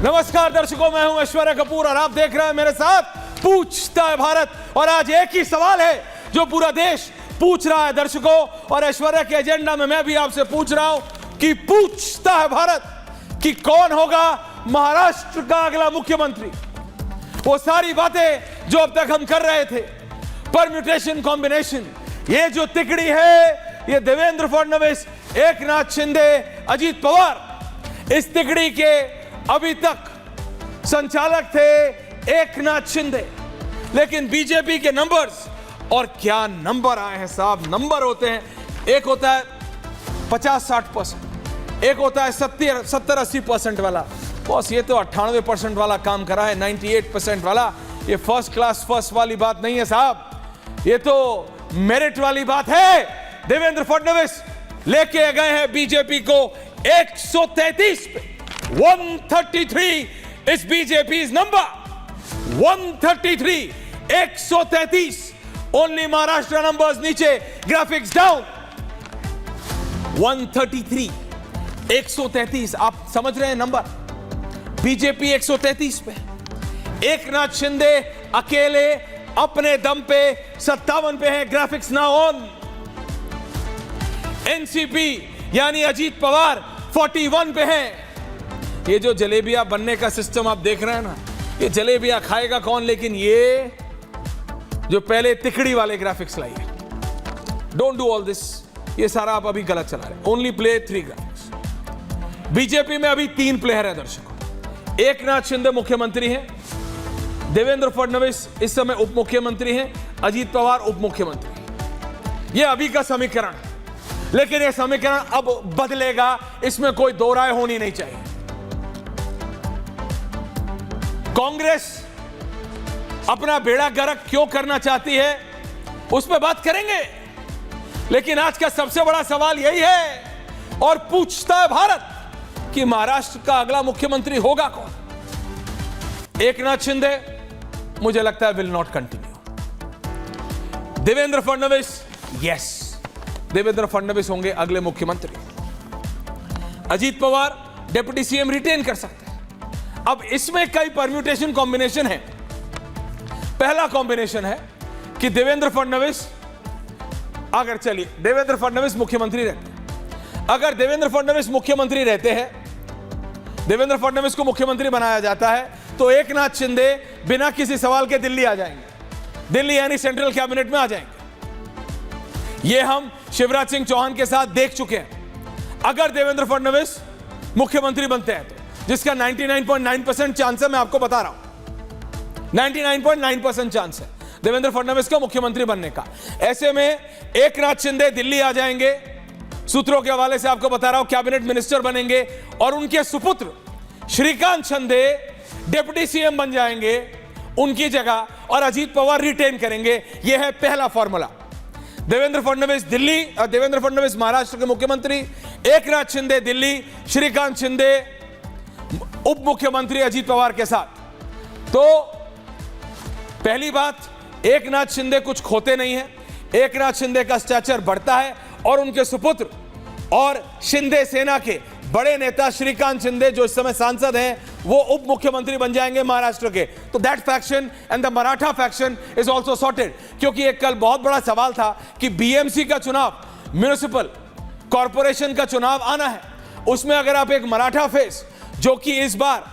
नमस्कार दर्शकों, मैं हूं ऐश्वर्या कपूर और आप देख रहे हैं मेरे साथ पूछता है भारत। और आज एक ही सवाल है जो पूरा देश पूछ रहा है दर्शकों, और ऐश्वर्या के एजेंडा में मैं भी आपसे पूछ रहा हूं कि पूछता है भारत कि कौन होगा महाराष्ट्र का अगला मुख्यमंत्री। वो सारी बातें जो अब तक हम कर रहे थे, परम्यूटेशन कॉम्बिनेशन, ये जो तिकड़ी है, ये देवेंद्र फडणवीस, एकनाथ शिंदे, अजीत पवार, इस तिकड़ी के अभी तक संचालक थे एकनाथ शिंदे। लेकिन बीजेपी के नंबर्स, और क्या नंबर आए हैं साहब। नंबर होते हैं, एक होता है 50-60%, एक होता है 70-80% वाला। बॉस ये तो 98% वाला काम करा है, 98% वाला। ये फर्स्ट क्लास फर्स्ट वाली बात नहीं है साहब, ये तो मेरिट वाली बात है। देवेंद्र फडणवीस लेके गए हैं बीजेपी को 133 पे। 133 is BJP number, 133, 133। Only Maharashtra numbers नीचे, ग्राफिक्स डाउन। 133, 133, आप समझ रहे हैं नंबर। बीजेपी 133 पे, एकनाथ शिंदे अकेले अपने दम पे 57 पे है। Graphics now on. एनसीपी यानी अजीत पवार 41 पे है। ये जो जलेबियां बनने का सिस्टम आप देख रहे हैं ना, ये जलेबियां खाएगा कौन। लेकिन ये जो पहले तिकड़ी वाले ग्राफिक्स लाइए, डोंट डू ऑल दिस, ये सारा आप अभी गलत चला रहे। Only play 3 graphics. बीजेपी में अभी 3 प्लेयर है दर्शकों। एकनाथ शिंदे मुख्यमंत्री हैं, देवेंद्र फडणवीस इस समय उप मुख्यमंत्री हैं, अजीत पवार उप मुख्यमंत्री। ये अभी का समीकरण, लेकिन यह समीकरण अब बदलेगा, इसमें कोई दो राय होनी नहीं चाहिए। कांग्रेस अपना बेड़ा गर्क क्यों करना चाहती है उस पर बात करेंगे, लेकिन आज का सबसे बड़ा सवाल यही है और पूछता है भारत कि महाराष्ट्र का अगला मुख्यमंत्री होगा कौन। एकनाथ शिंदे मुझे लगता है will not continue. Devendra Fadnavis, yes, Devendra Fadnavis होंगे अगले मुख्यमंत्री। Ajit Pawar deputy CM retain कर सकते हैं। अब इसमें कई परम्यूटेशन कॉम्बिनेशन है। पहला कॉम्बिनेशन है कि देवेंद्र फडणवीस, अगर चलिए देवेंद्र फडणवीस मुख्यमंत्री रहते हैं, अगर देवेंद्र फडणवीस मुख्यमंत्री रहते हैं, देवेंद्र फडणवीस को मुख्यमंत्री बनाया जाता है, तो एकनाथ शिंदे बिना किसी सवाल के दिल्ली आ जाएंगे। दिल्ली यानी सेंट्रल कैबिनेट में आ जाएंगे। यह हम शिवराज सिंह चौहान के साथ देख चुके हैं। अगर देवेंद्र फडणवीस मुख्यमंत्री बनते हैं तो, जिसका 99.9% चांस है, मैं आपको बता रहा हूं, 99.9% चांस है देवेंद्र फडणवीस का मुख्यमंत्री बनने का। ऐसे में एकनाथ शिंदे दिल्ली आ जाएंगे, सूत्रों के हवाले से आपको बता रहा हूं, कैबिनेट मिनिस्टर बनेंगे, और उनके सुपुत्र श्रीकांत शिंदे डिप्टी सीएम बन जाएंगे उनकी जगह, और अजीत पवार रिटेन करेंगे। यह है पहला फॉर्मूला। देवेंद्र फडणवीस दिल्ली, देवेंद्र फडणवीस महाराष्ट्र के मुख्यमंत्री, एकनाथ शिंदे दिल्ली, श्रीकांत शिंदे उप मुख्यमंत्री अजीत पवार के साथ। तो पहली बात, एकनाथ शिंदे कुछ खोते नहीं है। एकनाथ शिंदे का स्टैचर बढ़ता है, और उनके सुपुत्र और शिंदे सेना के बड़े नेता श्रीकांत शिंदे, जो इस समय सांसद हैं, वो उप मुख्यमंत्री बन जाएंगे महाराष्ट्र के। तो that faction and the Maratha faction is also sorted. क्योंकि एक कल बहुत बड़ा सवाल था कि बीएमसी का चुनाव, म्युनिसिपल कॉर्पोरेशन का चुनाव आना है, उसमें अगर आप एक मराठा फेस, जो कि इस बार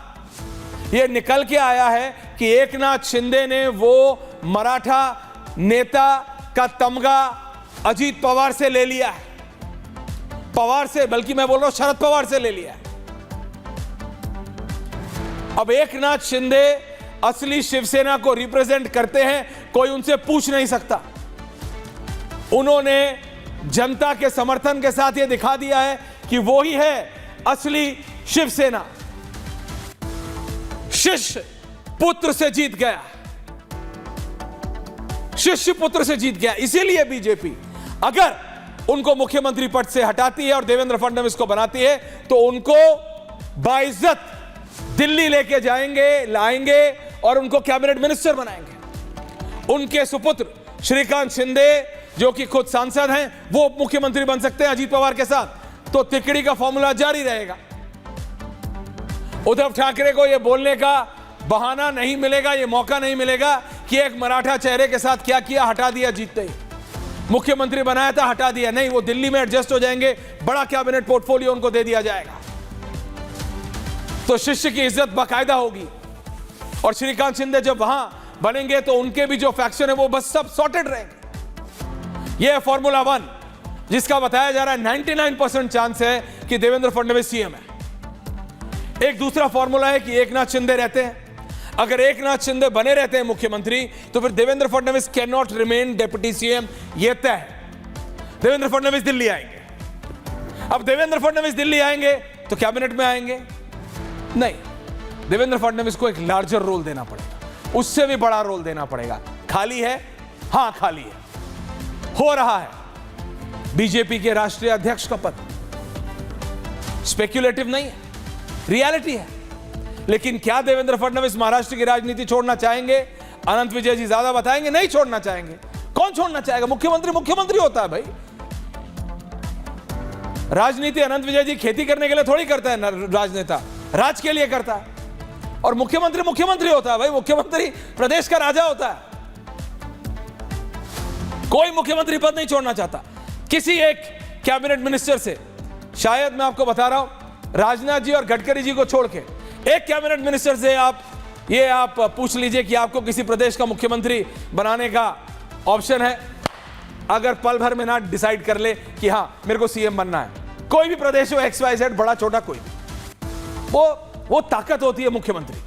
ये निकल के आया है कि एकनाथ शिंदे ने वो मराठा नेता का तमगा अजीत पवार से ले लिया है, पवार से, बल्कि मैं बोल रहा हूं शरद पवार से ले लिया है। अब एकनाथ शिंदे असली शिवसेना को रिप्रेजेंट करते हैं, कोई उनसे पूछ नहीं सकता। उन्होंने जनता के समर्थन के साथ यह दिखा दिया है कि वो ही है असली शिवसेना। शिष्य पुत्र से जीत गया, शिष्य पुत्र से जीत गया। इसीलिए बीजेपी अगर उनको मुख्यमंत्री पद से हटाती है और देवेंद्र फडणवीस को बनाती है, तो उनको बाइज्जत दिल्ली लेके जाएंगे, लाएंगे, और उनको कैबिनेट मिनिस्टर बनाएंगे। उनके सुपुत्र श्रीकांत शिंदे, जो कि खुद सांसद हैं, वो उप मुख्यमंत्री बन सकते हैं अजीत पवार के साथ। तो तिकड़ी का फॉर्मूला जारी रहेगा। उद्धव ठाकरे को यह बोलने का बहाना नहीं मिलेगा, यह मौका नहीं मिलेगा कि एक मराठा चेहरे के साथ क्या किया, हटा दिया जीतते ही, मुख्यमंत्री बनाया था हटा दिया। नहीं, वो दिल्ली में एडजस्ट हो जाएंगे, बड़ा कैबिनेट पोर्टफोलियो उनको दे दिया जाएगा, तो शिष्य की इज्जत बाकायदा होगी। और श्रीकांत शिंदे जब वहां बनेंगे तो उनके भी जो फैक्शन है वो बस सब सॉर्टेड रहेंगे। यह फॉर्मूला 1 जिसका बताया जा रहा है 99% चांस है कि देवेंद्र फडणवीस सीएम है। एक दूसरा फॉर्मूला है कि एकनाथ शिंदे रहते हैं। अगर एकनाथ शिंदे बने रहते हैं मुख्यमंत्री तो फिर Devendra Fadnavis can not remain deputy CM, यह तय है। देवेंद्र फडणवीस दिल्ली आएंगे। अब देवेंद्र फडणवीस दिल्ली आएंगे तो कैबिनेट में आएंगे? नहीं, देवेंद्र फडणवीस को एक लार्जर रोल देना पड़ेगा, उससे भी बड़ा रोल देना पड़ेगा। खाली है? हां खाली है, हो रहा है बीजेपी के राष्ट्रीय अध्यक्ष का पद। स्पेक्युलेटिव नहीं है, रियलिटी है। लेकिन क्या देवेंद्र फडणवीस महाराष्ट्र की राजनीति छोड़ना चाहेंगे? अनंत विजय जी ज्यादा बताएंगे। नहीं छोड़ना चाहेंगे। कौन छोड़ना चाहेगा? मुख्यमंत्री मुख्यमंत्री होता है भाई। राजनीति अनंत विजय जी खेती करने के लिए थोड़ी करता है, राजनेता राज के लिए करता है। और मुख्यमंत्री मुख्यमंत्री होता है भाई, मुख्यमंत्री प्रदेश का राजा होता है। कोई मुख्यमंत्री पद नहीं छोड़ना चाहता। किसी एक कैबिनेट मिनिस्टर से, शायद मैं आपको बता रहा हूं, राजनाथ जी और गडकरी जी को छोड़ के एक कैबिनेट मिनिस्टर से आप पूछ लीजिए कि आपको किसी प्रदेश का मुख्यमंत्री बनाने का ऑप्शन है। अगर पल भर में ना डिसाइड कर ले कि हां मेरे को सीएम बनना है, कोई भी प्रदेश हो, XYZ, बड़ा छोटा कोई, वो ताकत होती है मुख्यमंत्री की,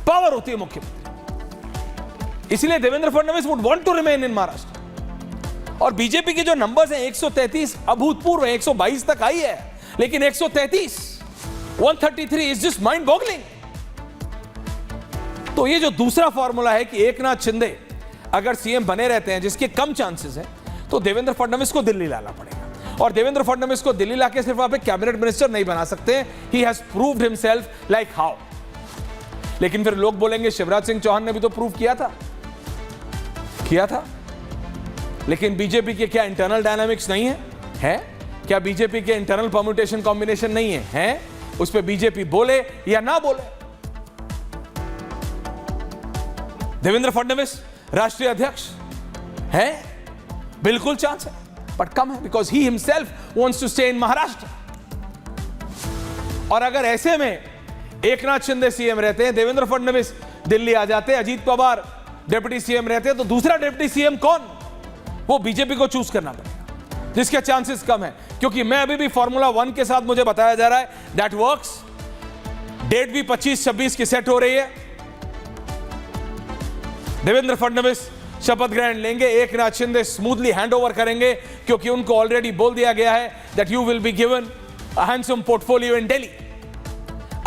पावर होती है मुख्यमंत्री। इसलिए Devendra Fadnavis would want to remain in Maharashtra. और बीजेपी के जो नंबर्स हैं 133 अभूतपूर्व है, 122 तक आई है, लेकिन 133 133 इज जस्ट माइंड बॉगलिंग। तो ये जो दूसरा फॉर्मूला है कि एकनाथ शिंदे अगर सीएम बने रहते हैं, जिसके कम चांसेस हैं, तो देवेंद्र फडणवीस को दिल्ली लाना पड़ेगा। और देवेंद्र फडणवीस को दिल्ली लाके सिर्फ आप एक कैबिनेट मिनिस्टर नहीं बना सकते। He has proved himself like how. लेकिन फिर लोग बोलेंगे शिवराज सिंह चौहान ने भी तो प्रूव किया था। लेकिन बीजेपी के क्या इंटरनल डायनामिक्स नहीं है? क्या बीजेपी के इंटरनल परम्यूटेशन कॉम्बिनेशन नहीं है? उस पर बीजेपी बोले या ना बोले, देवेंद्र फडणवीस राष्ट्रीय अध्यक्ष है, बिल्कुल चांस है, बट कम है, because he himself wants to stay in Maharashtra. और अगर ऐसे में एकनाथ शिंदे सीएम रहते हैं, देवेंद्र फडणवीस दिल्ली आ जाते, अजीत पवार डिप्टी सीएम रहते, तो दूसरा डिप्टी सीएम कौन? वो बीजेपी को चूज करना पड़ेगा, जिसके चांसेस कम है। क्योंकि मैं अभी भी फॉर्मूला 1 के साथ मुझे बताया जा रहा है दैट वर्क्स। डेट भी 25-26 की सेट हो रही है। देवेंद्र फडणवीस शपथ ग्रहण लेंगे, एकनाथ शिंदे स्मूथली हैंडओवर करेंगे, क्योंकि उनको ऑलरेडी बोल दिया गया है that you will be given a handsome portfolio in Delhi.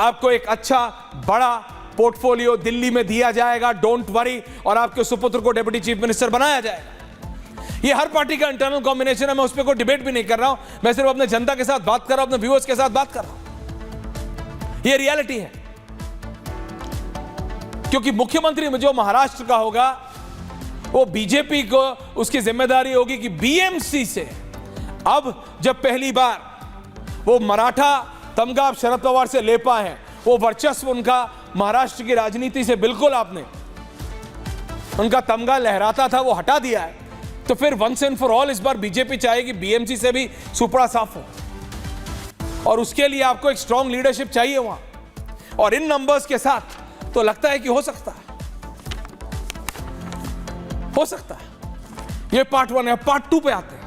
आपको एक अच्छा बड़ा पोर्टफोलियो दिल्ली में दिया जाएगा, डोंट वरी। और आपके सुपुत्र को डिप्टी चीफ मिनिस्टर बनाया जाएगा। ये हर पार्टी का इंटरनल कॉम्बिनेशन है। मैं उस पर कोई डिबेट भी नहीं कर रहा हूं, मैं सिर्फ अपने जनता के साथ बात कर रहा हूं, अपने व्यूअर्स के साथ बात कर रहा हूं। ये रियलिटी है। क्योंकि मुख्यमंत्री जो महाराष्ट्र का होगा, वो बीजेपी को उसकी जिम्मेदारी होगी कि बीएमसी से अब जब पहली बार वो मराठा तमगा आप शरद पवार से ले पाए हैं, वो वर्चस्व उनका महाराष्ट्र की राजनीति से बिल्कुल आपने उनका तमगा लहराता था, वो हटा दिया है। तो फिर वंस एंड फॉर ऑल इस बार बीजेपी चाहेगी बीएमसी से भी सुपड़ा साफ हो, और उसके लिए आपको एक स्ट्रॉन्ग लीडरशिप चाहिए वहां। और इन नंबर्स के साथ तो लगता है कि हो सकता है। ये पार्ट 1 है। पार्ट 2 पे आते हैं।